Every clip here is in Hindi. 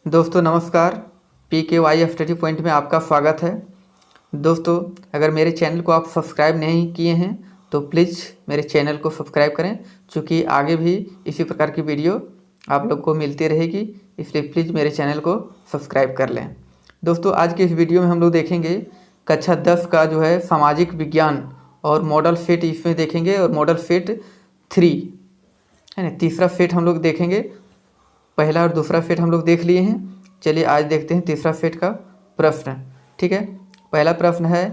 दोस्तों नमस्कार। PKY स्टडी पॉइंट में आपका स्वागत है। दोस्तों अगर मेरे चैनल को आप सब्सक्राइब नहीं किए हैं तो प्लीज़ मेरे चैनल को सब्सक्राइब करें, क्योंकि आगे भी इसी प्रकार की वीडियो आप लोग को मिलती रहेगी, इसलिए प्लीज़ मेरे चैनल को सब्सक्राइब कर लें। दोस्तों आज के इस वीडियो में हम लोग देखेंगे कक्षा 10 का जो है सामाजिक विज्ञान और मॉडल सेट इसमें देखेंगे, और मॉडल सेट 3 है ना, तीसरा सेट हम लोग देखेंगे। पहला और दूसरा सेट हम लोग देख लिए हैं। चलिए आज देखते हैं तीसरा सेट का प्रश्न। ठीक है, पहला प्रश्न है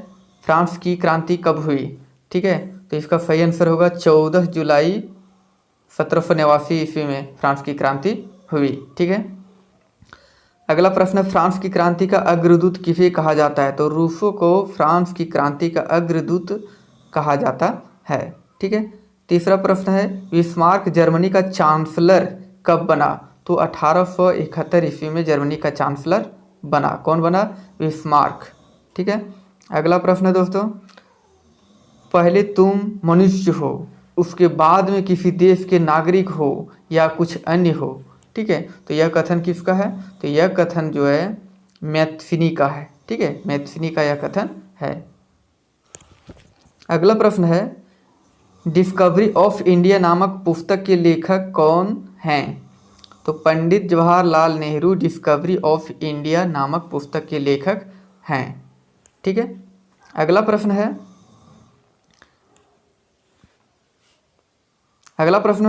फ्रांस की क्रांति कब हुई। ठीक है, तो इसका सही आंसर होगा 14 जुलाई 1789 ईस्वी में फ्रांस की क्रांति हुई। ठीक है, अगला प्रश्न, फ्रांस की क्रांति का अग्रदूत किसे कहा जाता है। तो रूसो को फ्रांस की क्रांति का अग्रदूत कहा जाता है। ठीक है, तीसरा प्रश्न है बिस्मार्क जर्मनी का चांसलर कब बना। तो 1871 ईस्वी में जर्मनी का चांसलर बना। कौन बना? बिस्मार्क। ठीक है, अगला प्रश्न है दोस्तों, पहले तुम मनुष्य हो, उसके बाद में किसी देश के नागरिक हो या कुछ अन्य हो। ठीक है, तो यह कथन किसका है? तो यह कथन जो है मैथ्यूनी का है। ठीक है, मैथ्यूनी का यह कथन है। अगला प्रश्न है डिस्कवरी ऑफ इंडिया नामक पुस्तक के लेखक कौन हैं। तो Pandit Jawaharlal Nehru discovery of India नामक पुस्तक के लेखक हैं। ठीक है, अगला प्रश्न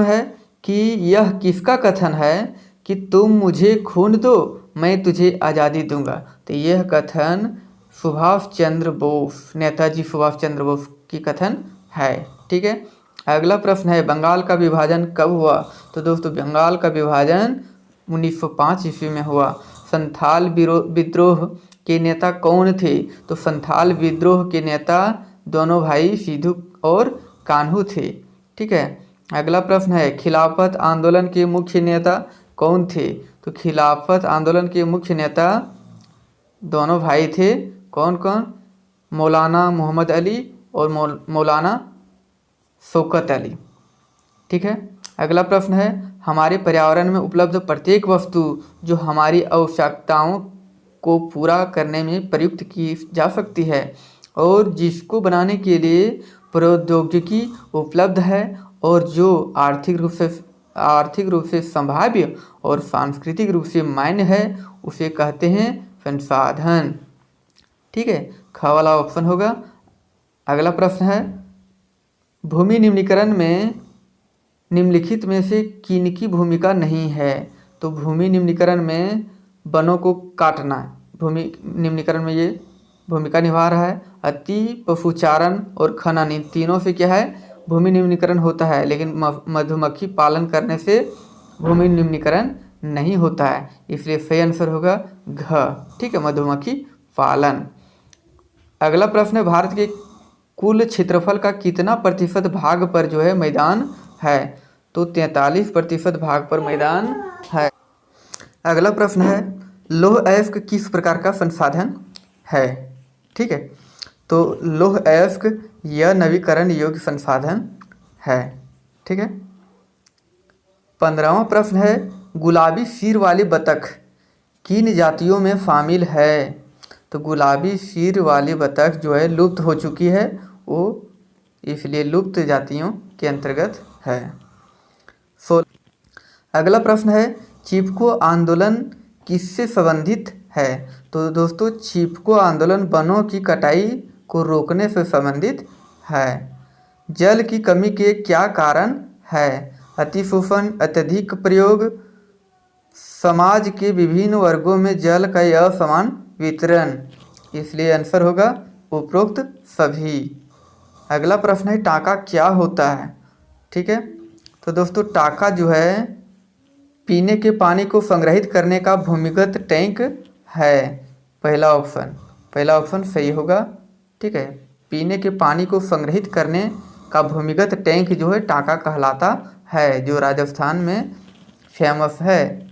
है कि यह किसका कथन है कि तुम मुझे खून दो मैं तुझे आज़ादी दूंगा। तो यह कथन सुभाष चंद्र बोस, नेताजी सुभाष चंद्र बोस की कथन है। ठीक है, अगला प्रश्न है बंगाल का विभाजन कब हुआ। तो दोस्तों बंगाल का विभाजन 1905 ईस्वी में हुआ। संथाल विद्रोह के नेता कौन थे। तो संथाल विद्रोह के नेता दोनों भाई सिद्धू और कान्हू थे। ठीक है, अगला प्रश्न है खिलाफत आंदोलन के मुख्य नेता कौन थे। तो खिलाफत आंदोलन के मुख्य नेता दोनों भाई थे। कौन कौन? मौलाना मोहम्मद अली और मौलाना शौकत अली। ठीक है, अगला प्रश्न है हमारे पर्यावरण में उपलब्ध प्रत्येक वस्तु जो हमारी आवश्यकताओं को पूरा करने में प्रयुक्त की जा सकती है और जिसको बनाने के लिए प्रौद्योगिकी उपलब्ध है और जो आर्थिक रूप से संभाव्य और सांस्कृतिक रूप से मान्य है, उसे कहते हैं संसाधन। ठीक है, ख वाला ऑप्शन होगा। अगला प्रश्न है भूमि निम्नीकरण में निम्नलिखित में से किनकी भूमिका नहीं है। तो भूमि निम्नीकरण में वनों को काटना, भूमि निम्नीकरण में ये भूमिका निभा रहा है। अति पशुचारण और खनन, इन तीनों से क्या है भूमि निम्नीकरण होता है, लेकिन मधुमक्खी पालन करने से भूमि निम्नीकरण नहीं होता है, इसलिए सही आंसर होगा घ। ठीक है, मधुमक्खी पालन। अगला प्रश्न है भारत के कुल क्षेत्रफल का कितना प्रतिशत भाग पर जो है मैदान है। तो 43% भाग पर मैदान है। अगला प्रश्न है लौह अयस्क किस प्रकार का संसाधन है। ठीक है, तो लौह अयस्क यह नवीकरण योग्य संसाधन है। ठीक है, 15वां प्रश्न है गुलाबी सिर वाली बतख किन जातियों में शामिल है। तो गुलाबी सिर वाली बतख जो है लुप्त हो चुकी है, वो इसलिए लुप्त जातियों के अंतर्गत है। अगला प्रश्न है चिपको आंदोलन किससे संबंधित है। तो दोस्तों चिपको आंदोलन वनों की कटाई को रोकने से संबंधित है। जल की कमी के क्या कारण है। अतिशोषण, अत्यधिक प्रयोग, समाज के विभिन्न वर्गों में जल का असमान वितरण, इसलिए आंसर होगा उपरोक्त सभी। अगला प्रश्न है टाका क्या होता है। ठीक है, तो दोस्तों टाका जो है पीने के पानी को संग्रहित करने का भूमिगत टैंक है। पहला ऑप्शन सही होगा। ठीक है, पीने के पानी को संग्रहित करने का भूमिगत टैंक जो है टाका कहलाता है, जो राजस्थान में फेमस है।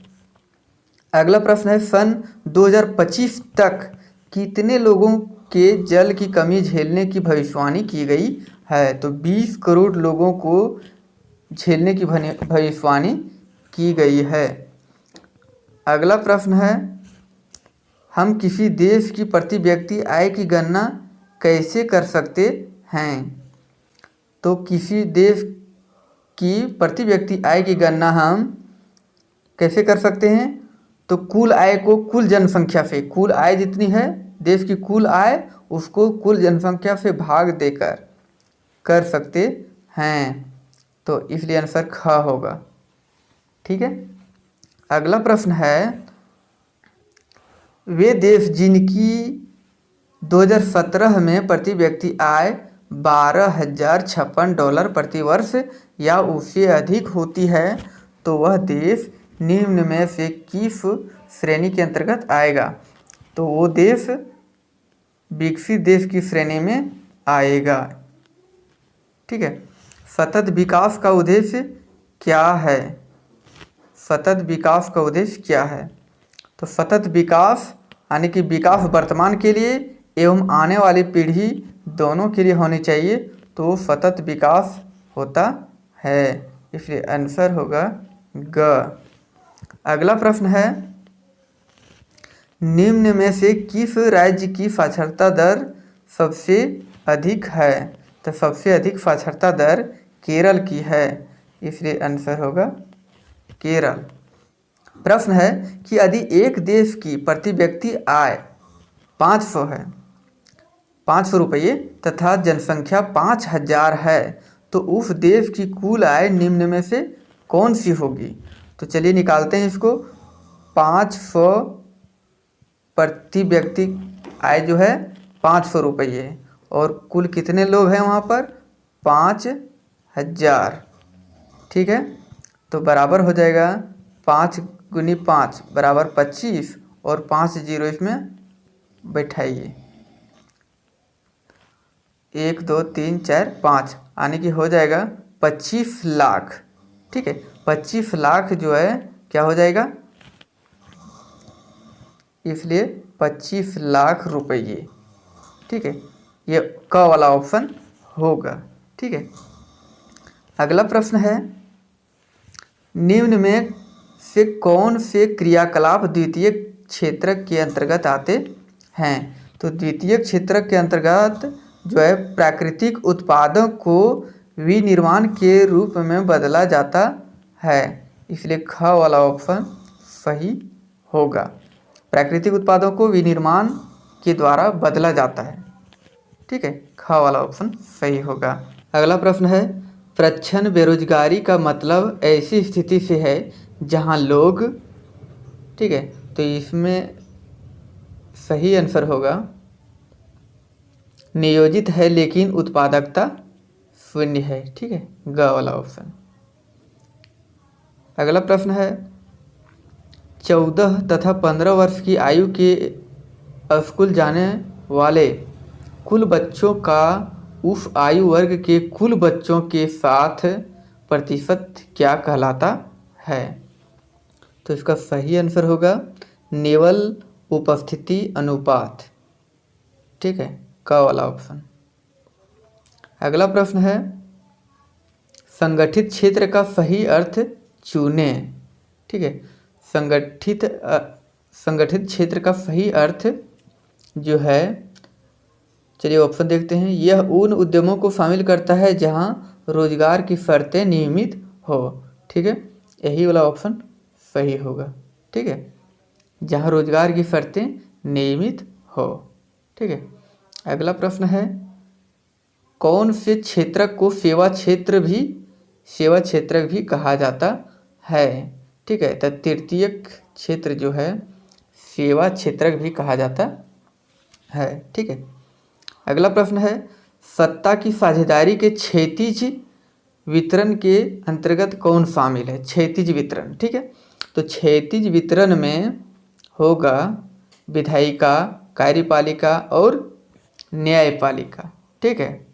अगला प्रश्न है सन 2025 तक कितने लोगों के जल की कमी झेलने की भविष्यवाणी की गई है। तो 20 करोड़ लोगों को झेलने की भविष्यवाणी की गई है। अगला प्रश्न है, हम किसी देश की प्रति व्यक्ति आय की गणना कैसे कर सकते हैं? तो किसी देश की प्रति व्यक्ति आय की गणना हम कैसे कर सकते हैं? तो कुल आय को कुल जनसंख्या से, कुल आय जितनी है देश की कुल आय, उसको कुल जनसंख्या से भाग देकर कर सकते हैं। तो इसलिए आंसर ख होगा। ठीक है। अगला प्रश्न है, वे देश जिनकी 2017 में प्रति व्यक्ति आय $12,056 प्रति वर्ष या उससे अधिक होती है, तो वह देश निम्न में से किस श्रेणी के अंतर्गत आएगा? तो वो देश विकसित देश की श्रेणी में आएगा। ठीक है। सतत विकास का उद्देश्य क्या है? सतत विकास का उद्देश्य क्या है? तो सतत विकास यानी कि विकास वर्तमान के लिए एवं आने वाली पीढ़ी दोनों के लिए होनी चाहिए, तो सतत विकास होता है। इसलिए आंसर होगा ग। अगला प्रश्न है, निम्न में से किस राज्य की साक्षरता दर सबसे अधिक है? तो सबसे अधिक साक्षरता दर केरल की है, इसलिए आंसर होगा केरल। प्रश्न है कि यदि एक देश की प्रति व्यक्ति आय 500 है, 500 रुपये तथा जनसंख्या 5000 है, तो उस देश की कुल आय निम्न में से कौन सी होगी? तो चलिए निकालते हैं इसको। 500 प्रति व्यक्ति आय जो है 500 रुपये और कुल कितने लोग हैं वहाँ पर? 5000। ठीक है। तो बराबर हो जाएगा 5 गुनी 5 बराबर 25 और 5 जीरो इसमें बैठाइए, 1 2 3 4 5 आने की हो जाएगा 25 लाख। ठीक है। 25 लाख जो है क्या हो जाएगा? इसलिए 25 लाख रुपये। ठीक है। ये क वाला ऑप्शन होगा। ठीक है। अगला प्रश्न है, निम्न में से कौन से क्रियाकलाप द्वितीय क्षेत्र के अंतर्गत आते हैं? तो द्वितीय क्षेत्र के अंतर्गत जो है प्राकृतिक उत्पादों को विनिर्माण के रूप में बदला जाता है, इसलिए ख वाला ऑप्शन सही होगा। प्राकृतिक उत्पादों को विनिर्माण के द्वारा बदला जाता है। ठीक है। ख वाला ऑप्शन सही होगा। अगला प्रश्न है, प्रच्छन्न बेरोजगारी का मतलब ऐसी स्थिति से है जहां लोग, ठीक है, तो इसमें सही आंसर होगा नियोजित है लेकिन उत्पादकता शून्य है। ठीक है। ग वाला ऑप्शन। अगला प्रश्न है, 14 तथा 15 वर्ष की आयु के स्कूल जाने वाले कुल बच्चों का उस आयु वर्ग के कुल बच्चों के साथ प्रतिशत क्या कहलाता है? तो इसका सही आंसर होगा नेवल उपस्थिति अनुपात। ठीक है। क वाला ऑप्शन। अगला प्रश्न है, संगठित क्षेत्र का सही अर्थ चुनें। ठीक है। संगठित क्षेत्र का सही अर्थ जो है, चलिए ऑप्शन देखते हैं। यह उन उद्यमों को शामिल करता है जहां रोजगार की शर्तें नियमित हो। ठीक है। यही वाला ऑप्शन सही होगा। ठीक है। जहां रोजगार की शर्तें नियमित हो। ठीक है। अगला प्रश्न है, कौन से क्षेत्र को सेवा क्षेत्र भी कहा जाता है? ठीक है। तो तृतीय क्षेत्र जो है सेवा क्षेत्र भी कहा जाता है। ठीक है। अगला प्रश्न है, सत्ता की साझेदारी के क्षैतिज वितरण के अंतर्गत कौन शामिल है? क्षैतिज वितरण। ठीक है। तो क्षैतिज वितरण में होगा विधायिका, कार्यपालिका और न्यायपालिका। ठीक है।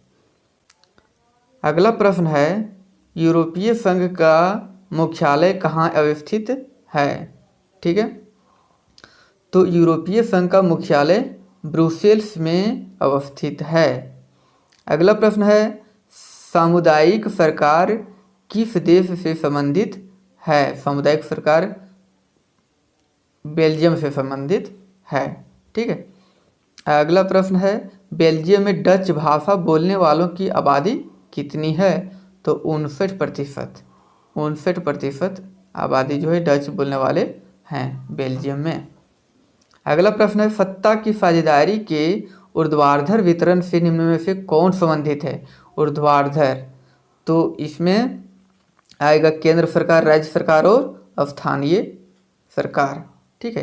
अगला प्रश्न है, यूरोपीय संघ का मुख्यालय कहाँ अवस्थित है? ठीक है। तो यूरोपीय संघ का मुख्यालय ब्रुसेल्स में अवस्थित है। अगला प्रश्न है, सामुदायिक सरकार किस देश से संबंधित है? सामुदायिक सरकार बेल्जियम से संबंधित है। ठीक है, अगला प्रश्न है बेल्जियम में डच भाषा बोलने वालों की आबादी कितनी है? तो 59%। 59% आबादी जो है डच बोलने वाले हैं बेल्जियम में। अगला प्रश्न है सत्ता की साझेदारी के ऊर्ध्वाधर वितरण से निम्न में से कौन संबंधित है? ऊर्ध्वाधर, तो इसमें आएगा केंद्र सरकार, राज्य सरकार और स्थानीय सरकार। ठीक है,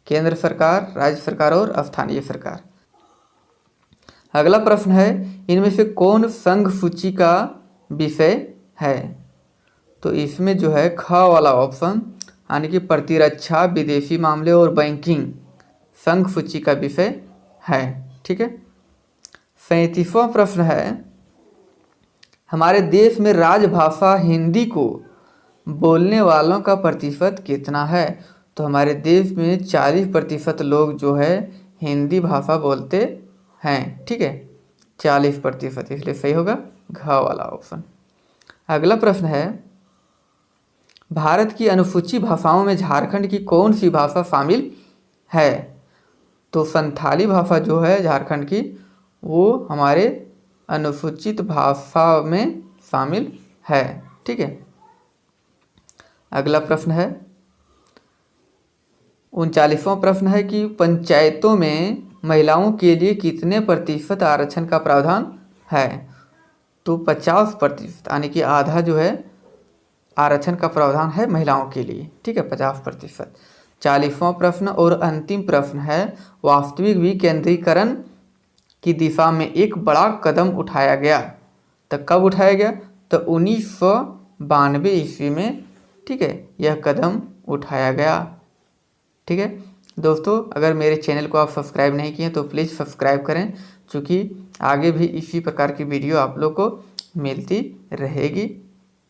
केंद्र सरकार, राज्य सरकार और स्थानीय सरकार। अगला प्रश्न है इनमें से कौन संघ सूची का विषय है? तो इसमें जो है ख वाला ऑप्शन यानी कि प्रतिरक्षा, विदेशी मामले और बैंकिंग संघ सूची का विषय है। ठीक है, 37वां प्रश्न है हमारे देश में राजभाषा हिंदी को बोलने वालों का प्रतिशत कितना है? तो हमारे देश में 40% लोग जो है हिंदी भाषा बोलते हैं। ठीक है, 40%, इसलिए सही होगा घ वाला ऑप्शन। अगला प्रश्न है भारत की अनुसूची भाषाओं में झारखंड की कौन सी भाषा शामिल है? तो संथाली भाषा जो है झारखंड की वो हमारे अनुसूचित भाषा में शामिल है। ठीक है, अगला प्रश्न है 39वां प्रश्न है कि पंचायतों में महिलाओं के लिए कितने प्रतिशत आरक्षण का प्रावधान है? तो 50%, यानी कि आधा जो है आरक्षण का प्रावधान है महिलाओं के लिए। ठीक है, 50%। 40वां प्रश्न और अंतिम प्रश्न है वास्तविक विकेंद्रीकरण की दिशा में एक बड़ा कदम उठाया गया। तो कब उठाया गया? तो 1992 ईस्वी में। ठीक है, यह कदम उठाया गया। ठीक है दोस्तों, अगर मेरे चैनल को आप सब्सक्राइब नहीं किए तो प्लीज़ सब्सक्राइब करें, क्योंकि आगे भी इसी प्रकार की वीडियो आप लोग को मिलती रहेगी।